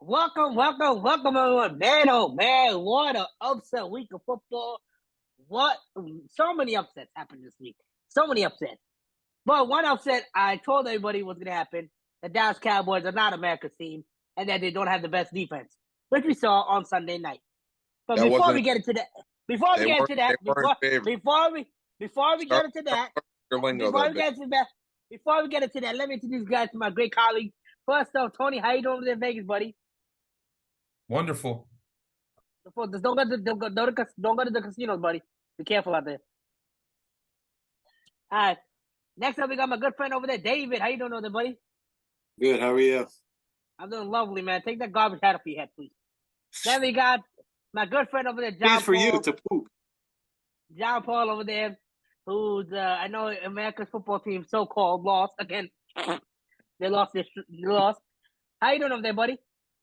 Welcome, everyone. Man, oh man, what an upset week of football. What so many upsets happened this week. So many upsets. But one upset I told everybody was gonna happen. The Dallas Cowboys are not America's team, and that they don't have the best defense, which we saw on Sunday night. But That before wasn't. we get into that, They before we get weren't. into They that, weren't favored. before we get into that, Your lingo before that we bit. get into that, before we get into that, let me introduce you guys to my great colleagues. First off, Tony, how you doing over there in Vegas, buddy? Wonderful. Don't go to the casinos, buddy. Be careful out there. All right. Next up, we got my good friend over there, David. How you doing over there, buddy? Good. How are you? I'm doing lovely, man. Take that garbage out of your head, please. Then we got my good friend over there, John Please for Paul. you to poop. John Paul over there, who's I know America's football team so-called lost again. They lost. How you doing over there, buddy?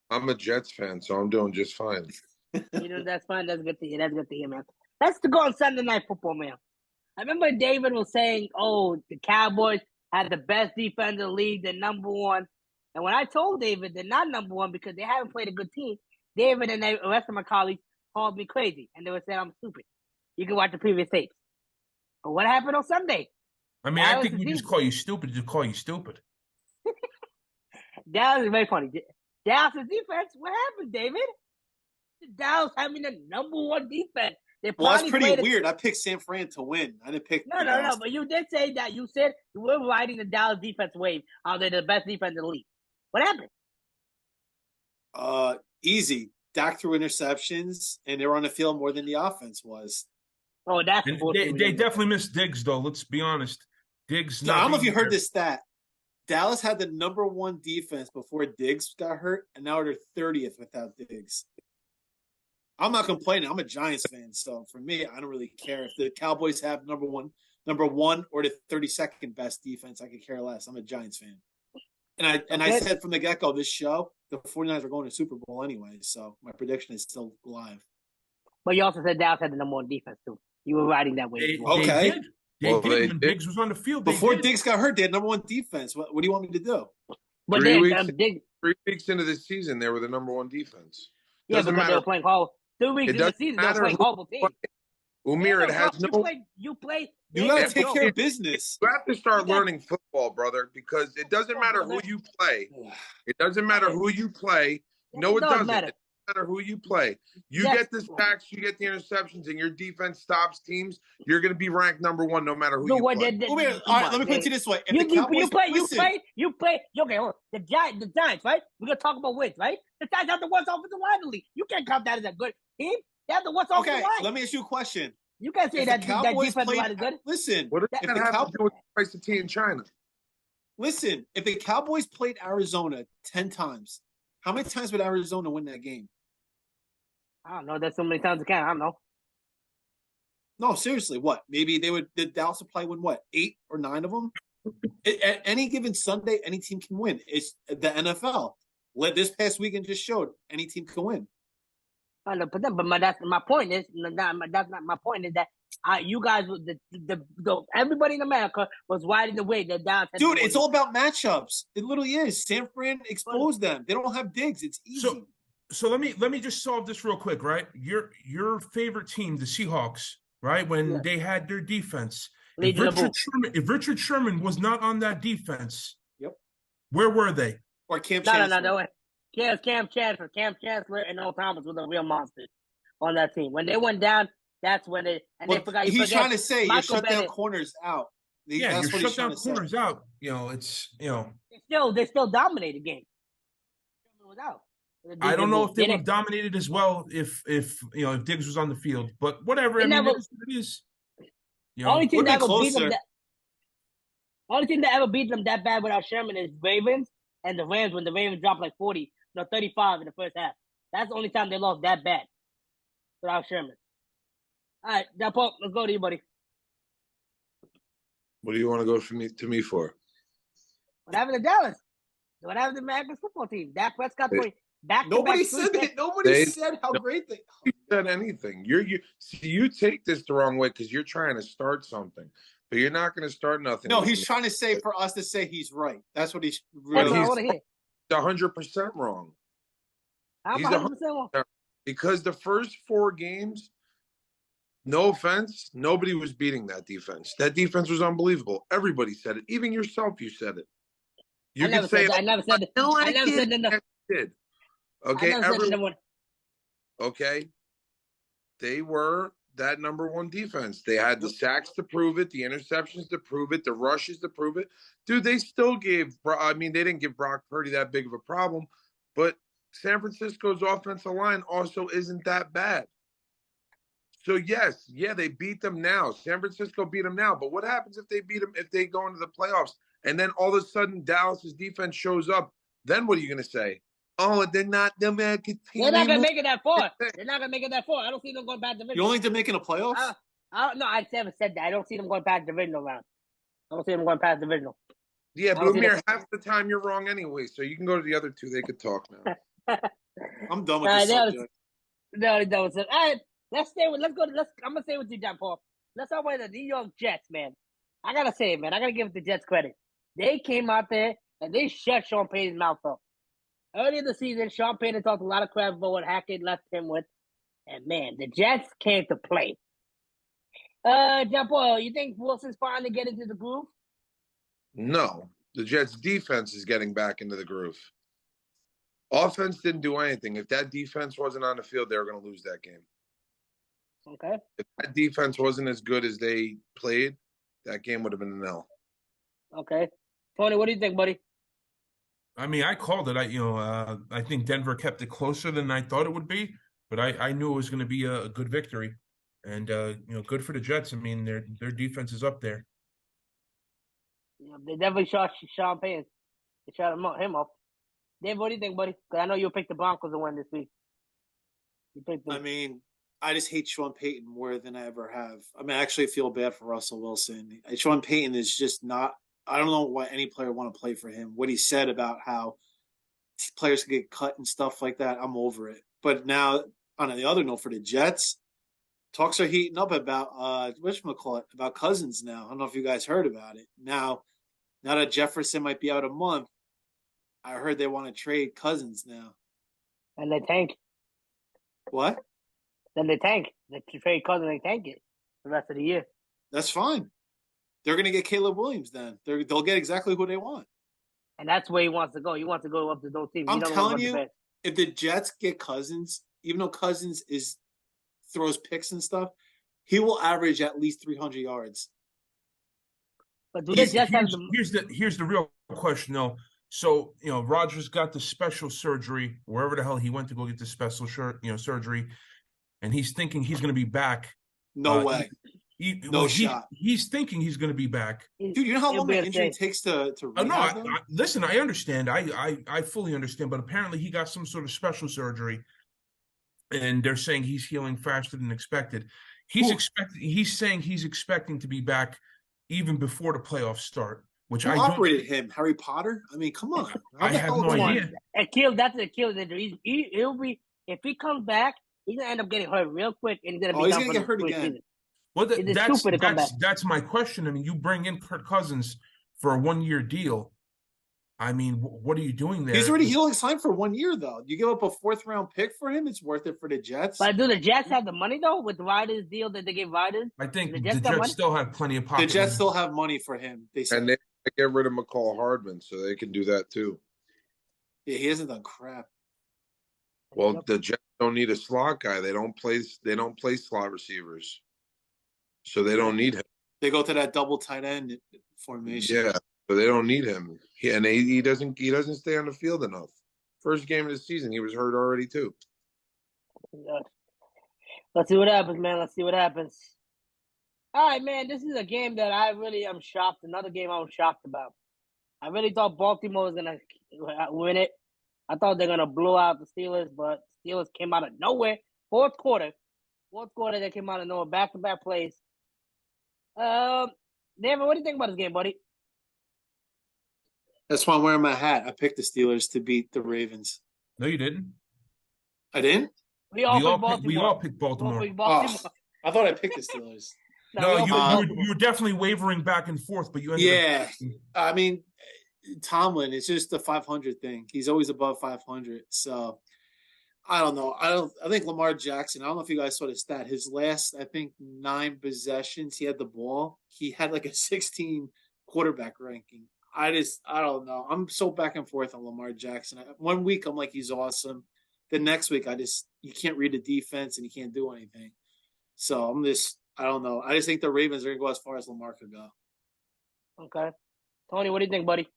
I'm a Jets fan, so I'm doing just fine. You know, that's fine. That's good to hear. That's good to hear, man. Let's go on Sunday Night Football, man. I remember David was saying, oh, the Cowboys had the best defense in the league. They're number one. And when I told David they're not number one because they haven't played a good team, David and the rest of my colleagues called me crazy. And they were saying I'm stupid. You can watch the previous tapes. But what happened on Sunday? I mean, I think we just call you stupid to call you stupid. Dallas is very funny. Dallas' defense, what happened, David? Dallas having the number one defense. Well, that's pretty weird. I picked San Fran to win. I didn't pick. No. But you did say that. You said you were riding the Dallas defense wave. How they're the best defense in the league. What happened? Easy. Dak threw interceptions, and they were on the field more than the offense was. Oh, that's they definitely missed Diggs, though. Let's be honest. Diggs. No, I don't know if you heard this stat. Dallas had the number one defense before Diggs got hurt, and now they're 30th without Diggs. I'm not complaining. I'm a Giants fan, so for me, I don't really care if the Cowboys have number one, or the 32nd best defense. I could care less. I'm a Giants fan, and I said from the get-go this show, the 49ers are going to Super Bowl anyway, so my prediction is still live. But you also said Dallas had the number one defense too. You were riding that way. Okay. They did when Diggs was on the field. Before Diggs got hurt, they had number one defense. What do you want me to do? But 3 weeks into the season, they were the number one defense. Yeah, because they were playing horrible. 2 weeks into the season, they were playing horrible teams. Umir, it has no. You got to take care of business. You have to start learning football, brother, because it doesn't matter who you play. It doesn't matter who you play. No, it doesn't. It doesn't matter who you play. You get the sacks, you get the interceptions, and your defense stops teams. You're going to be ranked number one no matter who you play. All right, let me put it this way. You play. Okay, hold on. The Giants, right? We're going to talk about wins, right? The Giants have the worst offensive line in the league. You can't count that as a good team. They have the worst offensive line. Okay, let me ask you a question. You can't say that defensive line is good. Listen, what does that have to do with the price of tea in China? Listen, if the Cowboys played Arizona 10 times, how many times would Arizona win that game? I don't know. That's so many times again. I don't know. No, seriously, what? Maybe the Dallas would probably win, what, 8 or 9 of them? At any given Sunday, any team can win. It's the NFL. This past weekend just showed any team can win. I know, but that's my point. That's not my point. Is that you guys, everybody in America was riding the way that Dallas. Dude, it's all about matchups. It literally is. San Fran exposed them. They don't have Diggs. It's easy. So let me just solve this real quick, right? Your favorite team, the Seahawks, right? When they had their defense, if Richard Sherman was not on that defense, where were they? Or Cam Chancellor. No. Yes, Cam Chancellor and Earl Thomas were the real monsters on that team. When they went down, that's when they forgot. He's trying to say you shut down corners out. Yeah, you shut down corners out. They still dominated games. Without. I don't know if they would have dominated as well if Diggs was on the field, but whatever. It is. Only thing that ever beat them that bad without Sherman is Ravens and the Rams when the Ravens dropped like 35 in the first half. That's the only time they lost that bad without Sherman. All right, now Paul, let's go to you, buddy. What do you want to go to me for? What happened to Dallas? What happened to the American football team? Dak Prescott playing. Nobody said that. Nobody said how great they. You said anything. You take this the wrong way because you're trying to start something, but you're not going to start nothing. No, he's trying to say for us to say he's right. That's what he's really. He's 100% wrong. I'm He's 100%. Because the first 4 games, no offense, nobody was beating that defense. That defense was unbelievable. Everybody said it. Even yourself, you said it. You could say, I never said that. I never said that. Did. Okay, I never said that one. Okay, they were that number 1 defense. They had the sacks to prove it, the interceptions to prove it, the rushes to prove it. Dude, they still gave. I mean, they didn't give Brock Purdy that big of a problem, but San Francisco's offensive line also isn't that bad. So yes, they beat them now. San Francisco beat them now. But what happens if they beat them, if they go into the playoffs and then all of a sudden Dallas's defense shows up? Then what are you going to say? Oh, they're not the American team. They're not going to make it that far. They're not going to make it that far. I don't see them going past the division. You don't think they're making a playoffs? No, I never said that. I don't see them going past the divisional round. I don't see them going past the divisional. Yeah, but Amir, half the time you're wrong anyway, so you can go to the other 2. They could talk now. I'm done with this subject. No. All right, let's go. I'm gonna stay with you, John Paul. Let's talk about the New York Jets, man. I gotta say it, man. I gotta give the Jets credit. They came out there and they shut Sean Payton's mouth up. Early in the season, Sean Payton talked a lot of crap about what Hackett left him with, and man, the Jets came to play. John Paul, you think Wilson's finally getting into the groove? No, the Jets' defense is getting back into the groove. Offense didn't do anything. If that defense wasn't on the field, they were going to lose that game. Okay. If that defense wasn't as good as they played, that game would have been an L. Okay. Tony, what do you think, buddy? I mean, I called it. I think Denver kept it closer than I thought it would be, but I knew it was going to be a good victory, and good for the Jets. I mean, their defense is up there. Yeah, they definitely shot Sean Payton. They shot him up. Dave, what do you think, buddy? Because I know you picked the Broncos to win this week. I mean, I just hate Sean Payton more than I ever have. I mean, I actually feel bad for Russell Wilson. Sean Payton is just not – I don't know why any player want to play for him. What he said about how players can get cut and stuff like that, I'm over it. But now, on the other note, for the Jets, talks are heating up about about Cousins now. I don't know if you guys heard about it. Now that Jefferson might be out a month, I heard they want to trade Cousins now. And they tank. What? Then they tank. They trade Cousins and tank it the rest of the year. That's fine. They're going to get Caleb Williams then. They'll get exactly who they want. And that's where he wants to go. He wants to go up to those teams. I'm telling you, if the Jets get Cousins, even though Cousins throws picks and stuff, he will average at least 300 yards. But do the Jets have here's the real question, though. So, Rodgers got the special surgery, wherever the hell he went to go get the special surgery, and he's thinking he's going to be back. No way. No shot. He's thinking he's going to be back. Dude, you know how long the injury takes to rehab? Listen, I understand. I fully understand, but apparently he got some sort of special surgery, and they're saying he's healing faster than expected. He's saying he's expecting to be back even before the playoffs start. Which Who operated him? Harry Potter? I mean, come on. I have no idea. That's an Achilles injury. He'll be, if he comes back, he's gonna end up getting hurt real quick, and he's gonna get hurt again. Season. Well, that's my question. I mean, you bring in Kirk Cousins for a 1-year deal. I mean, what are you doing there? He's already signed for 1 year, though. You give up a 4th-round pick for him, it's worth it for the Jets. But do the Jets have the money, though, with Ryder's deal that they gave Ryder? I think the Jets still have plenty of pocket. The Jets still have money for him. They said. And they get rid of McCall Hardman, so they can do that, too. Yeah, he hasn't done crap. Well, the Jets don't need a slot guy. They don't play slot receivers. So they don't need him. They go to that double tight end formation. Yeah, so they don't need him. He doesn't stay on the field enough. First game of the season, he was hurt already too. Yeah. Let's see what happens, man. Let's see what happens. All right, man. This is a game that I really am shocked. Another game I was shocked about. I really thought Baltimore was gonna win it. I thought they're gonna blow out the Steelers, but Steelers came out of nowhere. Fourth quarter, they came out of nowhere. Back-to-back plays. David, what do you think about this game, buddy? That's why I'm wearing my hat. I picked the Steelers to beat the Ravens. No, you didn't. I didn't? We all picked Baltimore. Oh, I thought I picked the Steelers. No, you were definitely wavering back and forth, but you ended up. I mean, Tomlin, it's just the 500 thing. He's always above 500. So I don't know. I think Lamar Jackson. I don't know if you guys saw the stat. His last, I think, 9 possessions, he had the ball. He had like a 16 quarterback ranking. I don't know. I'm so back and forth on Lamar Jackson. One week I'm like he's awesome. The next week you can't read the defense and he can't do anything. So I don't know. I just think the Ravens are gonna go as far as Lamar could go. Okay, Tony, what do you think, buddy?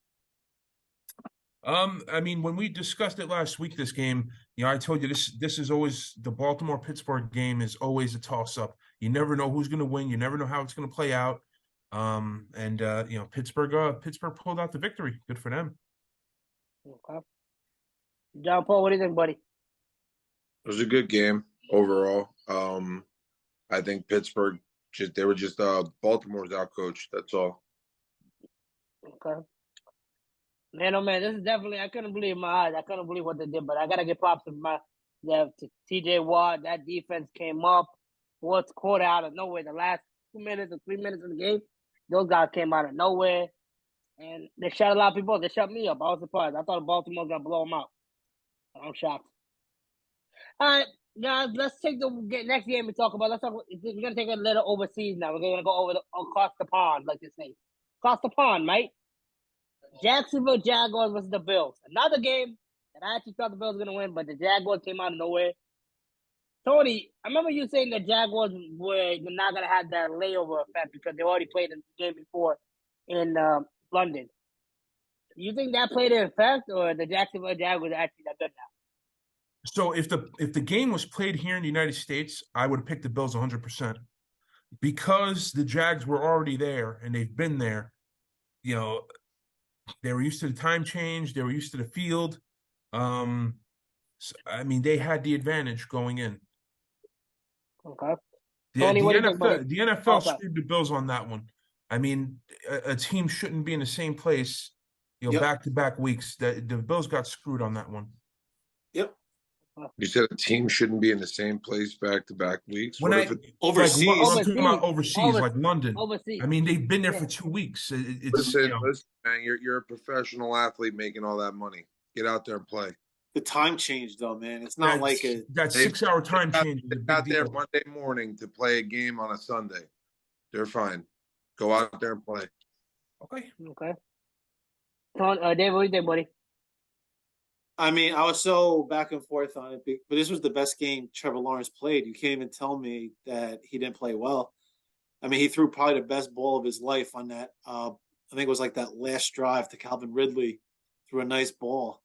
I mean, when we discussed it last week, this game, I told you this is always the Baltimore-Pittsburgh game is always a toss-up. You never know who's going to win. You never know how it's going to play out. Pittsburgh pulled out the victory. Good for them. Okay. John Paul, what do you think, buddy? It was a good game overall. I think Pittsburgh they were just Baltimore's outcoached. That's all. Okay. Man, oh man, this is definitely, I couldn't believe my eyes. I couldn't believe what they did, but I got to give props to TJ Watt. That defense came up, fourth quarter out of nowhere. The last 2 minutes or 3 minutes of the game, those guys came out of nowhere, and they shut a lot of people up. They shut me up. I was surprised. I thought Baltimore was going to blow them out. I'm shocked. All right, guys, let's take the next game we talk about. We're going to take a little overseas now. We're going to go across the pond, like they say. Across the pond, right? Jacksonville Jaguars versus the Bills. Another game that I actually thought the Bills were going to win, but the Jaguars came out of nowhere. Tony, I remember you saying the Jaguars were not going to have that layover effect because they already played the game before in London. You think that played an effect, or the Jacksonville Jaguars are actually that good now? So if the game was played here in the United States, I would have picked the Bills 100%. Because the Jags were already there and they've been there, they were used to the time change. They were used to the field. I mean, they had the advantage going in. Okay. The NFL screwed the Bills on that one. I mean, a team shouldn't be in the same place, back-to-back weeks. The Bills got screwed on that one. Yep. You said a team shouldn't be in the same place back-to-back weeks? Overseas, like London. Overseas. I mean, they've been there for 2 weeks. Listen, man, you're a professional athlete making all that money. Get out there and play. The time change, though, man. It's not that 6-hour time change. They got there Monday morning to play a game on a Sunday. They're fine. Go out there and play. Okay. David, what do you think, buddy? I mean, I was so back and forth on it, but this was the best game Trevor Lawrence played. You can't even tell me that he didn't play well. I mean, he threw probably the best ball of his life on that. I think it was like that last drive to Calvin Ridley, threw a nice ball.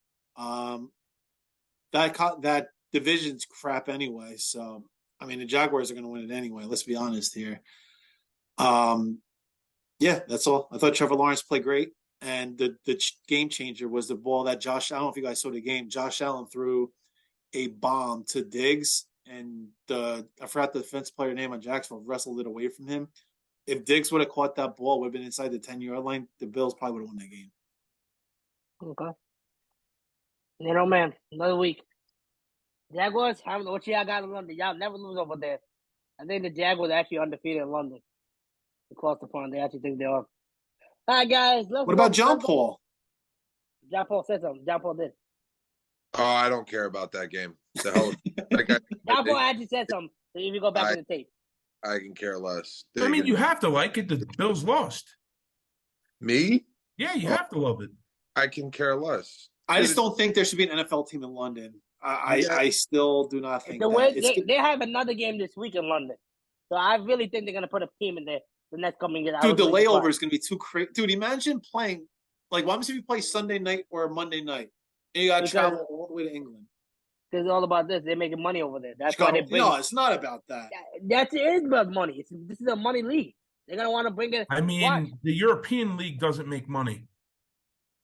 That division's crap anyway. So, I mean, the Jaguars are going to win it anyway. Let's be honest here. Yeah, that's all. I thought Trevor Lawrence played great. And the game changer was the ball that I don't know if you guys saw the game. Josh Allen threw a bomb to Diggs, and I forgot the defense player name on Jacksonville, wrestled it away from him. If Diggs would have caught that ball, would have been inside the 10-yard line, the Bills probably would have won that game. Okay. Man, another week. Jaguars, what y'all got in London? Y'all never lose over there. I think the Jaguars are actually undefeated in London. Across the pond, they actually think they are. All right, guys. What about John Paul? John Paul said something. John Paul did. Oh, I don't care about that game. John Paul actually said something. So if you go back to the tape. I can care less. I mean, you have to like it. The Bills lost. Me? Yeah, you have to love it. I can care less. I just don't think there should be an NFL team in London. I still do not think they have another game this week in London. So I really think they're going to put a team in there the next coming year. Dude, the layover is going to be too crazy. Dude, imagine playing, what happens if you play Sunday night or Monday night? And you got to travel all the way to England. It's all about this. They're making money over there. That's why they bring No, it's not about that. That is about money. This is a money league. They're going to want to bring it. I mean, the European League doesn't make money.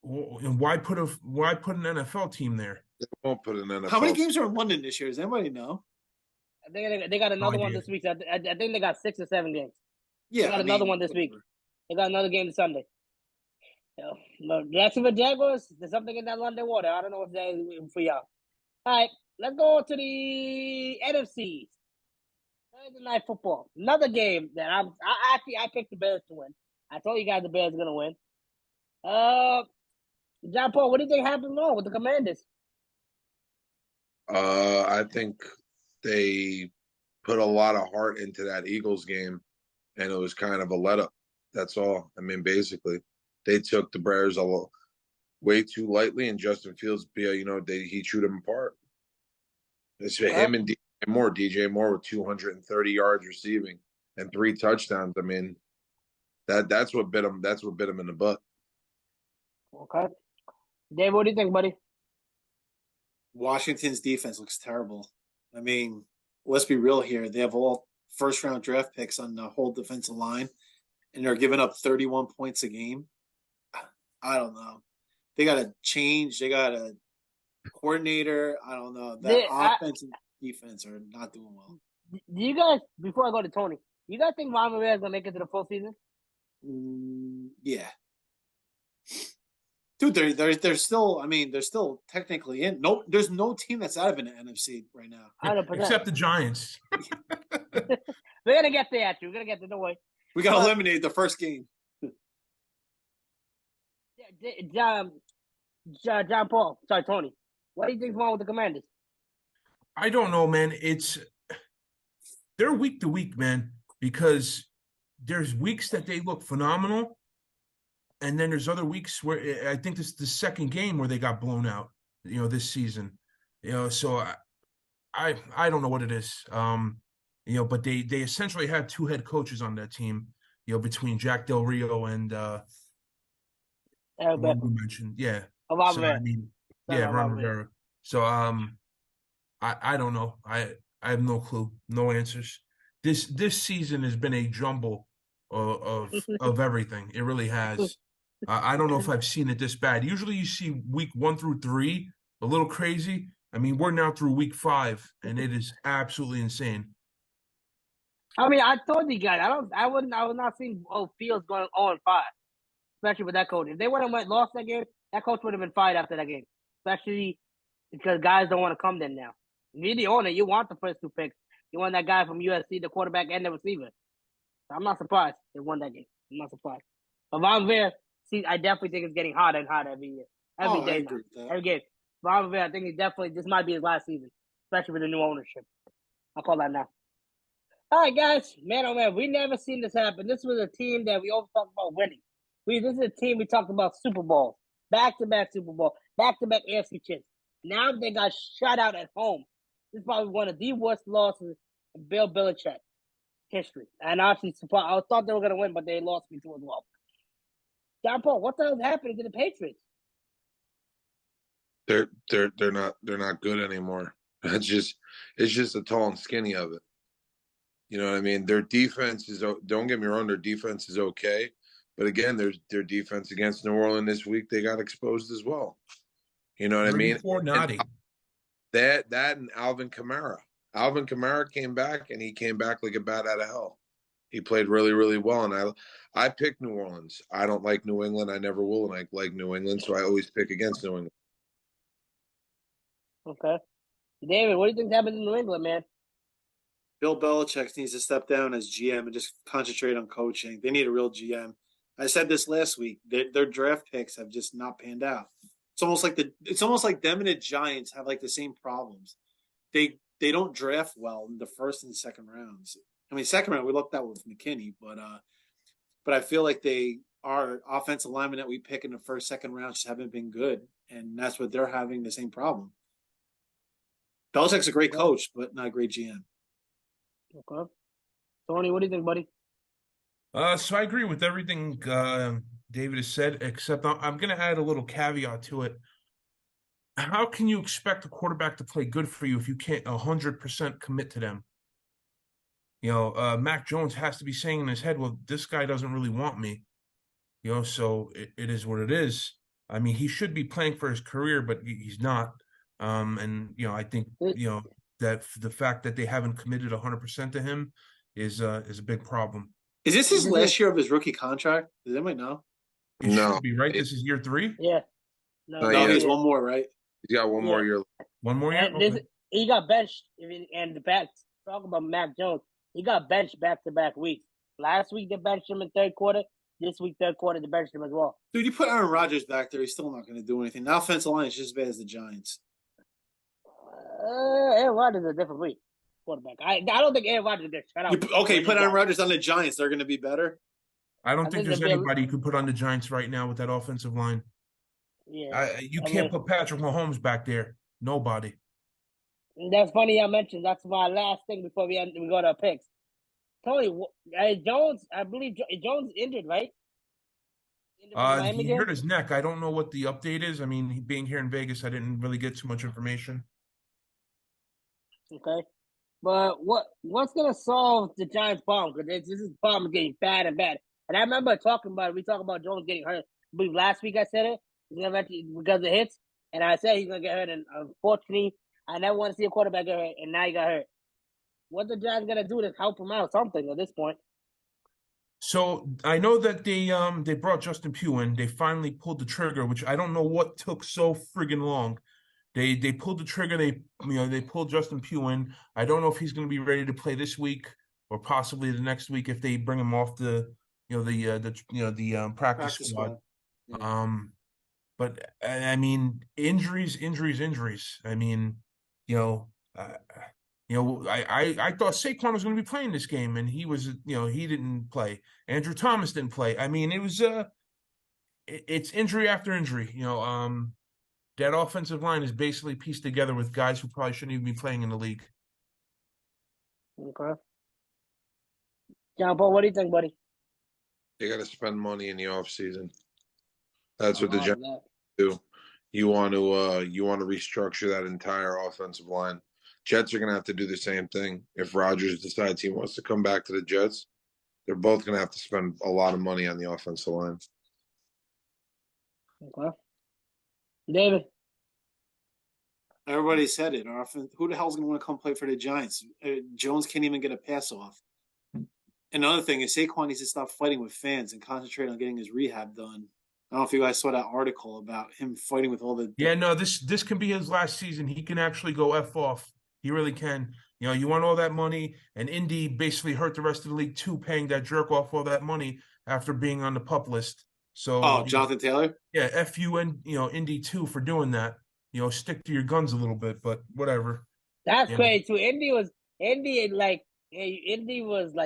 Why put an NFL team there? They won't put an NFL. How many games are in London this year? Does anybody know? I think they got another one this week. I think they got 6 or 7 games. Yeah, they got another one this week. They got another game this Sunday. Jacksonville Jaguars, there's something in that London water. I don't know what's there for y'all. All right, let's go to the NFC. Thursday Night Football. Another game that I picked the Bears to win. I told you guys the Bears are going to win. John Paul, what do you think happened wrong with the Commanders? I think they put a lot of heart into that Eagles game, and it was kind of a let up. That's all. I mean, basically, they took the Bears way too lightly, and Justin Fields, he chewed them apart. It's him and DJ Moore. DJ Moore with 230 yards receiving and 3 touchdowns. I mean, that's what bit him. That's what bit him in the butt. Okay, Dave, what do you think, buddy? Washington's defense looks terrible. I mean, let's be real here. They have all first-round draft picks on the whole defensive line, and they're giving up 31 points a game. I don't know. They got to change. They got a coordinator. I don't know. That offense and defense are not doing well. Do you guys, before I go to Tony, you guys think Ron Rivera is going to make it to the full season? Yeah. Dude, they're still. I mean, they're still technically in. No, there's no team that's out of an NFC right now, 100%. Except the Giants. We're gonna get there. We're gonna get there. Don't worry. We got eliminated the first game. John Paul. Sorry, Tony. What do you think's wrong with the Commanders? I don't know, man. They're week to week, man, because there's weeks that they look phenomenal. And then there's other weeks where I think this is the second game where they got blown out, this season. So I don't know what it is. But they essentially had 2 head coaches on that team, between Jack Del Rio and you mentioned, yeah. Ron Rivera. So I don't know. I have no clue, no answers. This season has been a jumble of everything. It really has. I don't know if I've seen it this bad. Usually you see week 1 through 3, a little crazy. I mean, we're now through week 5, and it is absolutely insane. I mean, I told you guys, I would not see Fields going 0-5, especially with that coach. If they would have lost that game, that coach would have been fired after that game, especially because guys don't want to come then now. If you're the owner, you want the first 2 picks. You want that guy from USC, the quarterback and the receiver. So I'm not surprised they won that game. I'm not surprised. But Von Rivera, I definitely think it's getting hotter and hotter every year. Every day, every game. Von Rivera, I think this might be his last season, especially with the new ownership. I'll call that now. All right, guys. Man, oh man, we never seen this happen. This was a team that we always talked about winning. This is a team we talked about Super Bowl, back-to-back Super Bowl, back-to-back AFC champs. Now they got shut out at home. This is probably one of the worst losses in Bill Belichick history. And actually, I thought they were going to win, but they lost me too as well. John Paul, what the hell is happening to the Patriots? They're not good anymore. It's just the tall and skinny of it. You know what I mean? Their defense is, don't get me wrong, their defense is okay. But again, their defense against New Orleans this week, they got exposed as well. You know what I mean? That and Alvin Kamara. Alvin Kamara came back, and he came back like a bat out of hell. He played really, really well, and I picked New Orleans. I don't like New England. I never will, and I like New England, so I always pick against New England. Okay. David, what do you think's happening in New England, man? Bill Belichick needs to step down as GM and just concentrate on coaching. They need a real GM. I said this last week. Their draft picks have just not panned out. It's almost like them and the Giants have like the same problems. They don't draft well in the first and second rounds. I mean, second round we looked at with McKinney, but I feel like our offensive linemen that we pick in the first, second round just haven't been good, and that's what they're having the same problem. Belichick's a great coach, but not a great GM. Okay. Tony, what do you think, buddy? So I agree with everything David has said, except I'm going to add a little caveat to it. How can you expect a quarterback to play good for you if you can't 100% commit to them? Mac Jones has to be saying in his head, well, this guy doesn't really want me. So it is what it is. I mean, he should be playing for his career, but he's not. And I think, that the fact that they haven't committed 100% to him is a big problem. Is this his last year of his rookie contract? Does anybody know? It should be, right? This is year 3? Yeah. No, he's one more, right? He's got one more year. One more year? Okay. He got benched, and the back, talk about Mac Jones, he got benched back-to-back weeks. Last week, they benched him in third quarter. This week, third quarter, they benched him as well. Dude, you put Aaron Rodgers back there, he's still not going to do anything. The offensive line is just as bad as the Giants. Aaron Rodgers is a different breed quarterback. I don't think Aaron Rodgers gets shut out. Okay, put Aaron Rodgers on the Giants. They're going to be better. I don't think there's anybody you could put on the Giants right now with that offensive line. Yeah, you can't put Patrick Mahomes back there. Nobody. That's funny I mentioned. That's my last thing before we go to our picks. Tony, Jones, I believe Jones injured, right? He hurt his neck. I don't know what the update is. I mean, being here in Vegas, I didn't really get too much information. Okay. But what's going to solve the Giants' problem? Because this problem is getting bad and bad. And I remember we talked about Jones getting hurt. I believe last week I said it. Because of hits. And I said he's going to get hurt. And unfortunately, I never want to see a quarterback get hurt. And now he got hurt. What the Giants going to do to help him out? Something at this point. So I know that they brought Justin Pugh in. They finally pulled the trigger, which I don't know what took so friggin' long. They pulled the trigger. They pulled Justin Pugh in. I don't know if he's going to be ready to play this week or possibly the next week if they bring him off the practice squad. Yeah. But I mean, injuries. I mean, I thought Saquon was going to be playing this game, and he was, he didn't play. Andrew Thomas didn't play. I mean, it was it's injury after injury. That offensive line is basically pieced together with guys who probably shouldn't even be playing in the league. Okay. John Paul, what do you think, buddy? They got to spend money in the offseason. That's what the Giants do. You want to restructure that entire offensive line. Jets are going to have to do the same thing. If Rodgers decides he wants to come back to the Jets, they're both going to have to spend a lot of money on the offensive line. Okay. David. Everybody said it. Who the hell is going to want to come play for the Giants? Jones can't even get a pass off. Another thing is Saquon needs to stop fighting with fans and concentrate on getting his rehab done. I don't know if you guys saw that article about him fighting with all the. Yeah, no, this can be his last season. He can actually go F off. He really can. You want all that money, and Indy basically hurt the rest of the league too, paying that jerk off all that money after being on the PUP list. So, Jonathan Taylor? Yeah, F you and Indy too for doing that. Stick to your guns a little bit, but whatever. That's crazy too. Indy was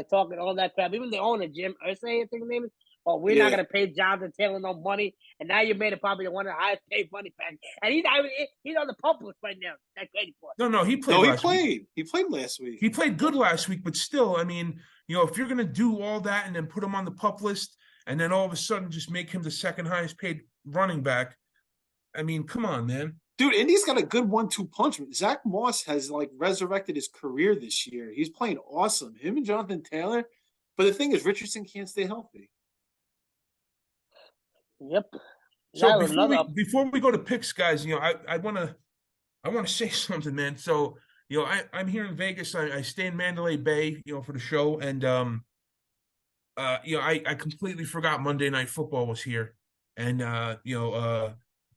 talking all that crap. Even the owner, Jim Irsay, I think his name is. Oh, we're not gonna pay Jonathan Taylor no money, and now you made it probably one of the highest paid money back. And he's on the PUP list right now. That's crazy for us. No, he played. No, he played. He played last week. He played good last week, but still, I mean, if you're gonna do all that and then put him on the PUP list, and then all of a sudden just make him the second highest paid running back, I mean, come on, man. Dude, Indy's got a good 1-2 punch. Zach Moss has resurrected his career this year. He's playing awesome. Him and Jonathan Taylor. But the thing is, Richardson can't stay healthy. Yep. So before we go to picks, guys, I want to say something, man. So I'm here in Vegas. I stay in Mandalay Bay, for the show, and I completely forgot Monday Night Football was here, and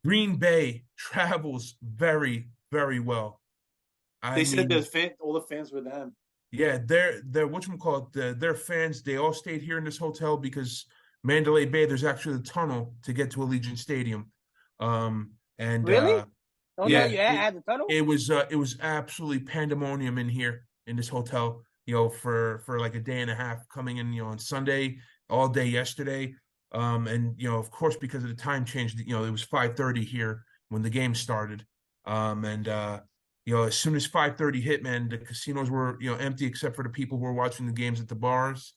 Green Bay travels very, very well. They said all the fans were them. Yeah, they're whatchamacallit, their fans. They all stayed here in this hotel because Mandalay Bay, there's actually a tunnel to get to Allegiant Stadium. And really? Yeah, the tunnel? It was absolutely pandemonium in here in this hotel, for like a day and a half, coming in, on Sunday, all day yesterday. And of course, because of the time change, it was 5:30 here when the game started. As soon as 5:30 hit, man, the casinos were, empty except for the people who were watching the games at the bars.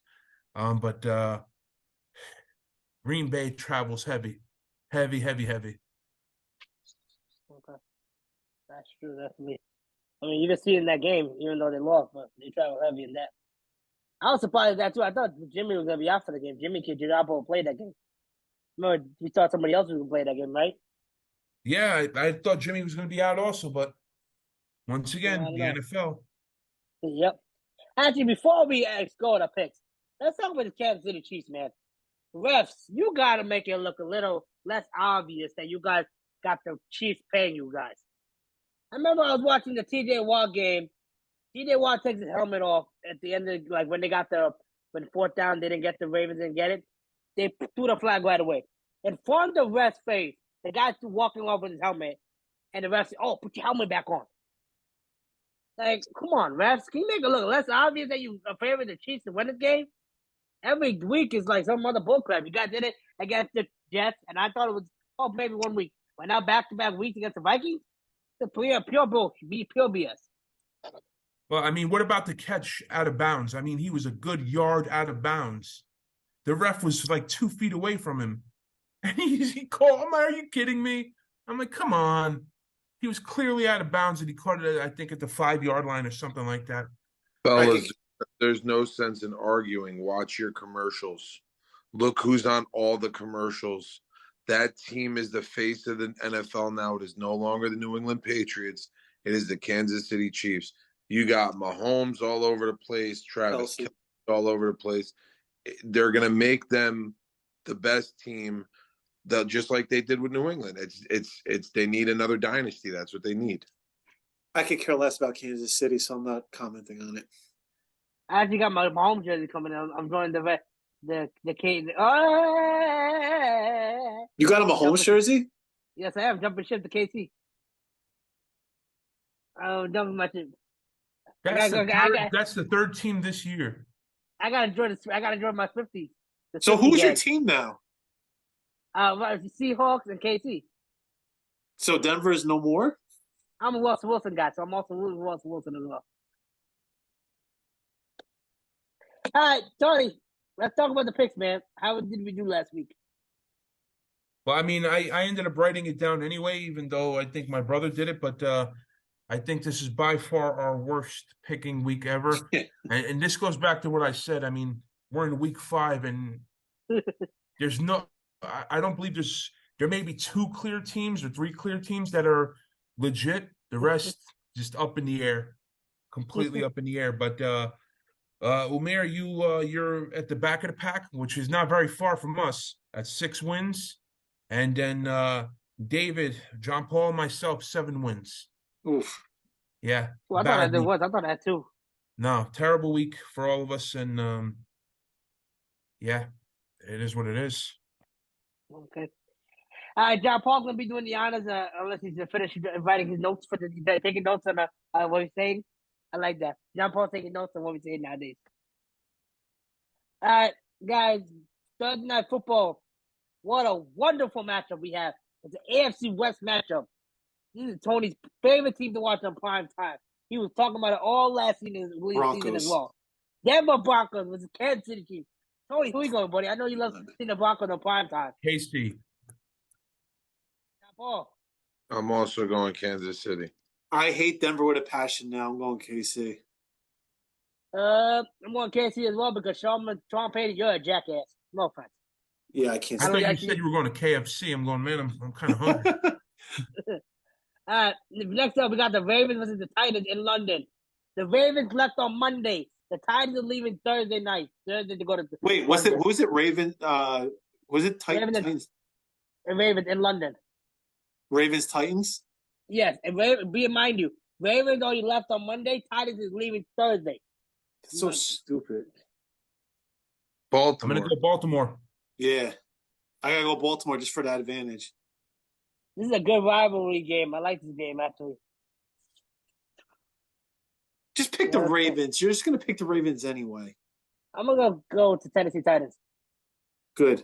But Green Bay travels heavy. Okay, that's true. Definitely. I mean, you can see in that game, even though they lost, but they travel heavy in that. I was surprised at that too. I thought Jimmy was gonna be out for the game. Jimmy Garoppolo played that game. Remember, we thought somebody else was gonna play that game, right? Yeah, I thought Jimmy was gonna be out also, but once again, the NFL. Yep. Actually, before we go to picks, let's talk about the Kansas City Chiefs, man. Refs, you gotta make it look a little less obvious that you guys got the Chiefs paying you guys. I remember I was watching the TJ Watt game. TJ Watt takes his helmet off at the end of when they got when fourth down, they didn't get the Ravens didn't get it. They threw the flag right away. In front of the ref's face, the guy's walking off with his helmet, and the ref said, "Oh, put your helmet back on." Like, come on, refs. Can you make it look less obvious that you are favoring the Chiefs to win this game? Every week is like some other bullcrap. You guys did it against the Jets, and I thought it was maybe 1 week. But now back-to-back weeks against the Vikings, it's pure bullshit, pure BS. Well, I mean, what about the catch out of bounds? I mean, he was a good yard out of bounds. The ref was like 2 feet away from him. And he called, are you kidding me? I'm like, come on. He was clearly out of bounds, and he caught it, I think, at the 5-yard line or something like that. Fellas, there's no sense in arguing. Watch your commercials. Look who's on all the commercials. That team is the face of the NFL now. It is no longer the New England Patriots. It is the Kansas City Chiefs. You got Mahomes all over the place, Travis Kelce all over the place. They're going to make them the best team, just like they did with New England. It's they need another dynasty. That's what they need. I could care less about Kansas City, so I'm not commenting on it. I actually got my Mahomes jersey coming in. I'm joining the K. Oh, you got a Mahomes jersey? Yes, I have. Jumping ship to KC. Oh, jumping my ship. That's the third team this year. I gotta join my 50. So who's your team now? Seahawks and KC. So Denver is no more? I'm a Russell Wilson guy, so I'm also rooting for Russell Wilson as well. All right, Tony, let's talk about the picks, man. How did we do last week? Well, I mean, I ended up writing it down anyway, even though I think my brother did it, but I think this is by far our worst picking week ever. and this goes back to what I said. I mean, we're in week 5, and there's no – I don't believe there may be 2 clear teams or 3 clear teams that are legit. The rest just up in the air, completely up in the air. But Umair, you're at the back of the pack, which is not very far from us, at 6 wins. And then David, John Paul, and myself, 7 wins. Oof. Yeah. Well, I thought I had 2. No, terrible week for all of us. And, yeah, it is what it is. Okay. All right, John Paul's going to be doing the honors unless he's finished writing his notes taking notes on what he's saying. I like that. John Paul taking notes on what we're saying nowadays. All right, guys, Thursday Night Football. What a wonderful matchup we have. It's an AFC West matchup. This is Tony's favorite team to watch on prime time. He was talking about it all last season as well. Denver Broncos was the Kansas City Chiefs. Tony, who you going, buddy? I know you love seeing the Broncos on prime time. KC. Paul. I'm also going Kansas City. I hate Denver with a passion now. I'm going KC. I'm going KC as well because Sean Payton, you're a jackass. No offense. Yeah, I can't. I thought you said you were going to KFC. I'm going, man, I'm kind of hungry. Next up, we got the Ravens versus the Titans in London. The Ravens left on Monday. The Titans are leaving Thursday night. Thursday to go to. Wait, who was it? Raven? Was it Titans? Ravens in London. Ravens Titans. Yes, and mind you, Ravens already left on Monday. Titans is leaving Thursday. That's so stupid. Baltimore. I'm going to go Baltimore. Yeah, I gotta go Baltimore just for that advantage. This is a good rivalry game. I like this game actually. Just pick the Ravens. You're just gonna pick the Ravens anyway. I'm gonna go to Tennessee Titans. Good.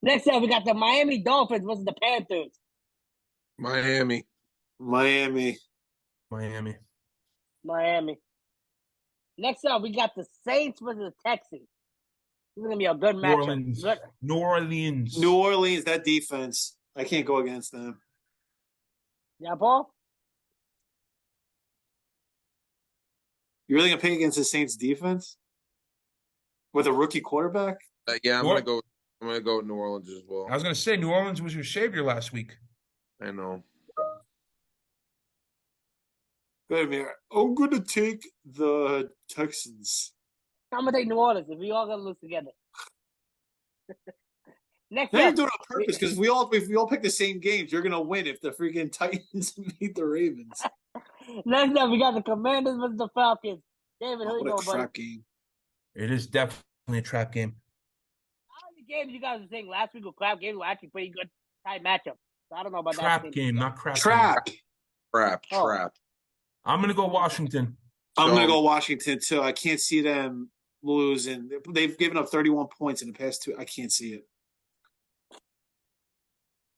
Next up, we got the Miami Dolphins versus the Panthers. Miami. Next up, we got the Saints versus the Texans. This is going to be a good matchup. New Orleans. That defense. I can't go against them. Yeah, Paul? You really going to pick against the Saints defense? With a rookie quarterback? Yeah, I'm going to go with New Orleans as well. I was going to say, New Orleans was your savior last week. I know. Wait a minute. I'm going to take the Texans. I'm going to take New Orleans if we all going to lose together. Next now you're doing it on purpose because if we all pick the same games, you're going to win if the freaking Titans beat the Ravens. Next up, we got the Commanders versus the Falcons. David, who you going, buddy? Crap game. It is definitely a trap game. How many games you guys were saying last week were crap games were actually pretty good tight matchup. So I don't know about trap that. Game, not crap. Trap. Game. Trap. I'm going to go Washington. I'm going to go Washington, too. I can't see them losing. They've given up 31 points in the past 2. I can't see it.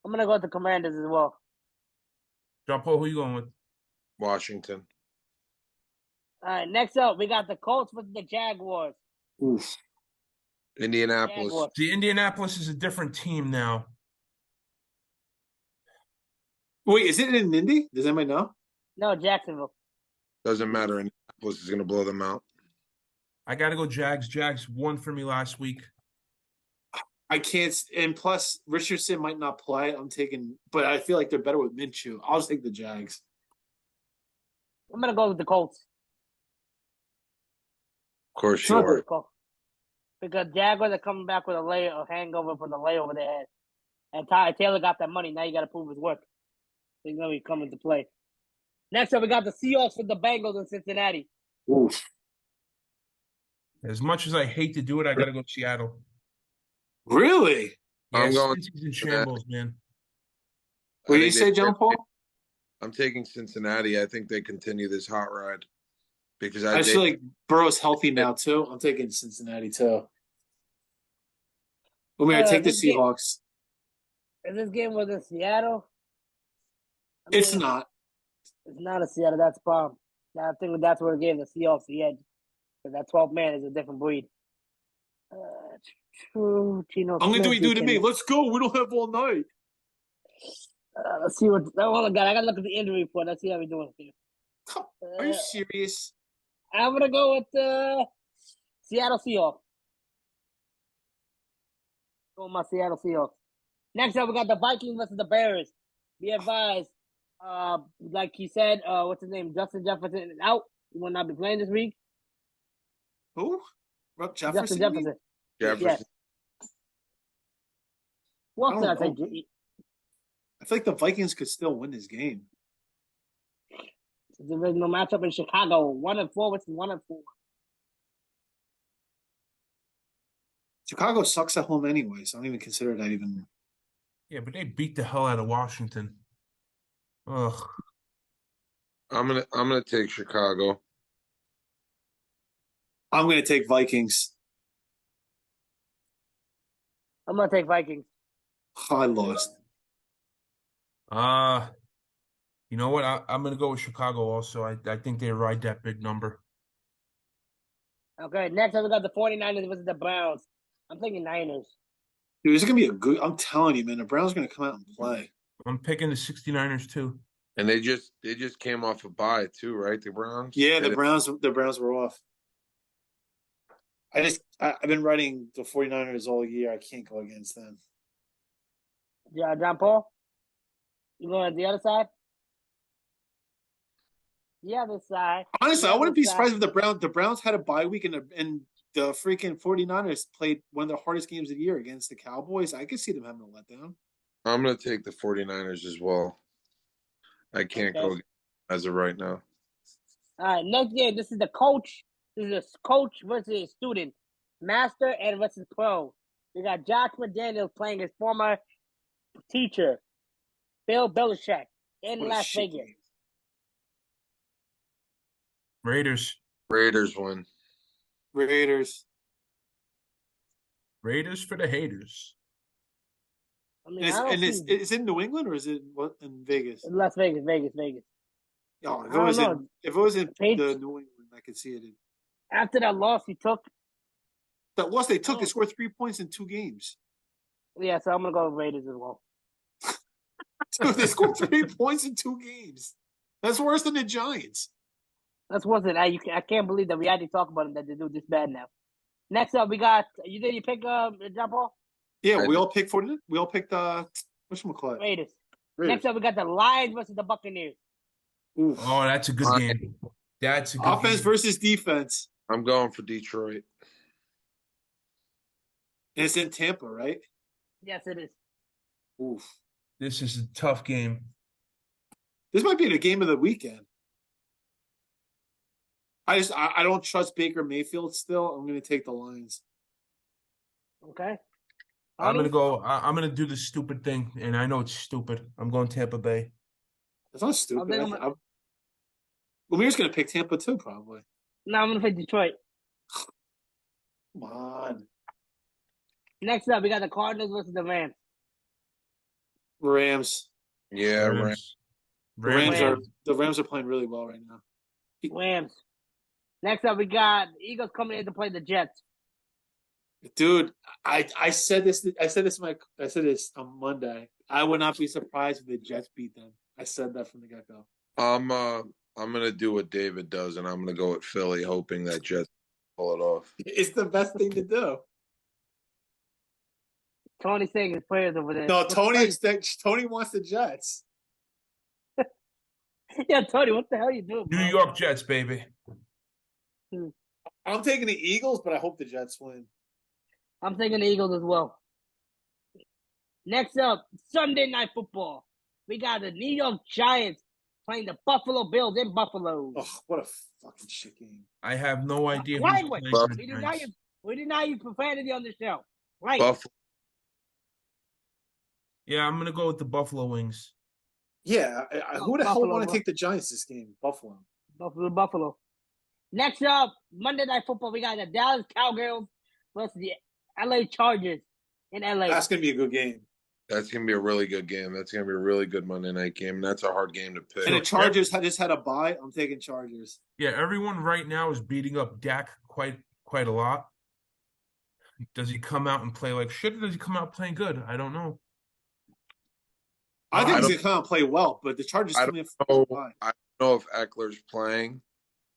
I'm going to go with the Commanders as well. John Paul, who you going with? Washington. All right, next up, we got the Colts with the Jaguars. Oof. Indianapolis. Jaguars. See, Indianapolis is a different team now. Wait, is it in Indy? Does anybody know? No, Jacksonville. Doesn't matter. Indianapolis is going to blow them out. I got to go Jags. Jags won for me last week. I can't. And plus, Richardson might not play. But I feel like they're better with Minshew. I'll just take the Jags. I'm going to go with the Colts. Of course you are. Because Jaguars are coming back with a hangover from the layover they had. And Ty Taylor got that money. Now you got to prove his work. He's going to be coming to play. Next up, we got the Seahawks with the Bengals in Cincinnati. Oof. As much as I hate to do it, I got to go Seattle. Really? Yeah, I'm going in shambles, man. What did you say, John Paul? I'm taking Cincinnati. I think they continue this hot ride. Because I feel like Burrow's healthy now, too. I'm taking Cincinnati, too. I'm going to take the Seahawks. Is this game was in Seattle? It's not. It's not a Seattle. That's the problem. I think that's where it gave the Seahawks the edge. Because that 12th man is a different breed. I'm going to do what you do to me. Let's go. We don't have all night. Let's see what. Oh, my God. I got to look at the injury report. Let's see how we're doing here. Are you serious? I'm going to go with Seattle Seahawks. Go with my Seattle Seahawks. Next up, we got the Vikings versus the Bears. Be advised, like he said, what's his name? Justin Jefferson is out. He will not be playing this week. Who? Jefferson? Justin Jefferson. Jefferson. Yes. What did I say? I feel like the Vikings could still win this game. It's a divisional matchup in Chicago. 1-4 versus 1-4. Chicago sucks at home anyway, so I don't even consider that even. Yeah, but they beat the hell out of Washington. Ugh. I'm gonna take Chicago. I'm gonna take Vikings. I'm gonna take Vikings. Oh, I lost. You know what? I'm gonna go with Chicago also. I think they ride that big number. Okay, next up we got the 49ers versus the Browns. I'm thinking Niners. Dude, this is gonna be a good. I'm telling you, man, the Browns are gonna come out and play. I'm picking the 69ers too. And they just came off a bye too, right? The Browns. Yeah, the Browns were off. I've been writing the 49ers all year. I can't go against them. Yeah, John Paul? You going on the other side? The other side. Honestly, I wouldn't be surprised if the Browns had a bye week and the freaking 49ers played one of the hardest games of the year against the Cowboys. I could see them having a letdown. I'm going to take the 49ers as well. I can't go as of right now. All right, next game, this is the coach. This is a coach versus a student. Master and versus pro. We got Josh McDaniels playing his former teacher, Bill Belichick, in Las Vegas. Game. Raiders win. Raiders for the haters. I mean, is it in New England or is it in Vegas? Las Vegas. Oh, if it was in the New England, I could see it. After that loss he took. That loss they took, they scored 3 points in 2 games. Yeah, so I'm going to go with Raiders as well. Dude, they scored 3 points in 2 games. That's worse than the Giants. That's worse than I can't believe that we had to talk about them that they do this bad now. Next up, we got you pick John Paul? Yeah, we all picked whatchamacallit? Raiders. Next up, we got the Lions versus the Buccaneers. Oof. Oh, that's a good game. That's a good offense game. versus defense. I'm going for Detroit. And it's in Tampa, right? Yes, it is. Oof. This is a tough game. This might be the game of the weekend. I don't trust Baker Mayfield still. I'm going to take the Lions. Okay. I'm going to do the stupid thing, and I know it's stupid. I'm going Tampa Bay. That's not stupid. Lamir's going to pick Tampa too, probably. No, I'm going to pick Detroit. Come on. Next up, we got the Cardinals versus the Rams. Rams. Yeah, The Rams are playing really well right now. Rams. Next up, we got the Eagles coming in to play the Jets. Dude, I said this on Monday. I would not be surprised if the Jets beat them. I said that from the get-go. I'm gonna do what David does, and I'm gonna go with Philly, hoping that Jets pull it off. It's the best thing to do. Tony's saying his players over there. No, Tony wants the Jets. Yeah, Tony, what the hell are you doing, bro? New York Jets, baby. I'm taking the Eagles, but I hope the Jets win. I'm taking the Eagles as well. Next up, Sunday Night Football. We got the New York Giants playing the Buffalo Bills in Buffalo. Oh, what a fucking shit game. I have no idea. Language. We do not use profanity on the show. Right. Buffalo. Yeah, I'm going to go with the Buffalo Wings. Yeah, who the hell would want to take the Giants this game? Buffalo. Buffalo. Next up, Monday Night Football, we got the Dallas Cowgirls versus the LA Chargers in LA. That's going to be a good game. That's going to be a really good game. That's going to be a really good Monday night game. And that's a hard game to pick. And the Chargers just had a bye. I'm taking Chargers. Yeah, everyone right now is beating up Dak quite a lot. Does he come out and play like shit, or does he come out playing good? I don't know. I think he's going to come out and play well, but the Chargers I don't know if Eckler's playing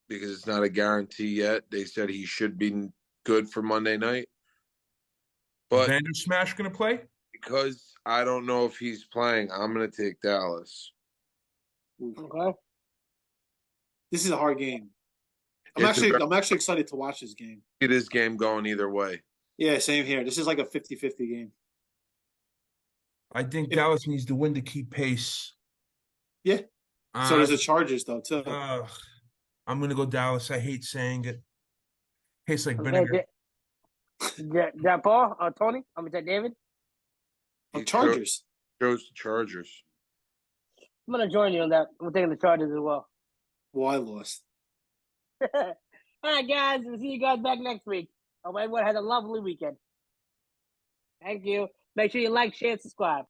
because it's not a guarantee yet. They said he should be good for Monday night. But Vander Smash going to play? Because I don't know if he's playing, I'm going to take Dallas. Okay. This is a hard game. I'm actually excited to watch this game. See this game going either way. Yeah, same here. This is like a 50-50 game. I think Dallas needs to win to keep pace. Yeah. So does the Chargers, though, too. I'm going to go Dallas. I hate saying it. Tastes like vinegar. Paul? Tony? I'm going to take David. Chargers. Chose the Chargers. I'm going to join you on that. I'm taking the Chargers as well. Well, I lost. All right, guys. We'll see you guys back next week. Hope everyone has a lovely weekend. Thank you. Make sure you like, share, and subscribe.